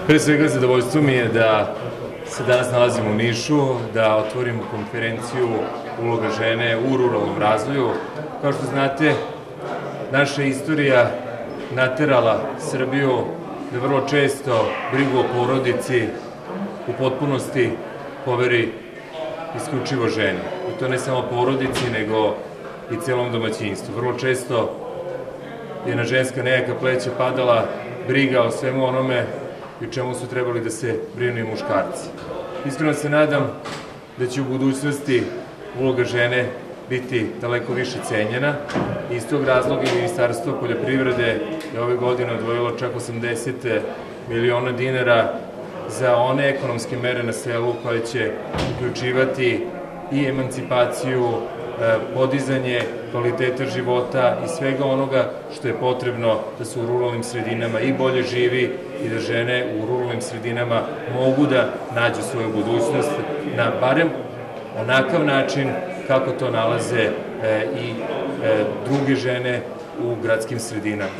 Pre svega zadovoljstvo mi je da se danas nalazimo u Nišu, da otvorimo konferenciju uloga žene u ruralnom razvoju. Kao što znate, naša istorija naterala Srbiju da vrlo često brigu o porodici u potpunosti poveri isključivo ženi. I to ne samo porodici, nego i celom domaćinstvu. Vrlo često je na ženska nejaka pleća padala briga o svemu onome i u čemu su trebali da se brinu i muškarci. Iskreno se nadam da će u budućnosti uloga žene biti daleko više cenjena i iz tog razloga Ministarstvo poljoprivrede je ove godine odvojilo čak 80 miliona dinara za one ekonomske mere na selu koje će uključivati i emancipaciju, podizanje kvaliteta života i svega onoga što je potrebno da se u ruralnim sredinama i bolje živi i da žene u ruralnim sredinama mogu da nađu svoju budućnost na barem onakav način kako to nalaze i druge žene u gradskim sredinama.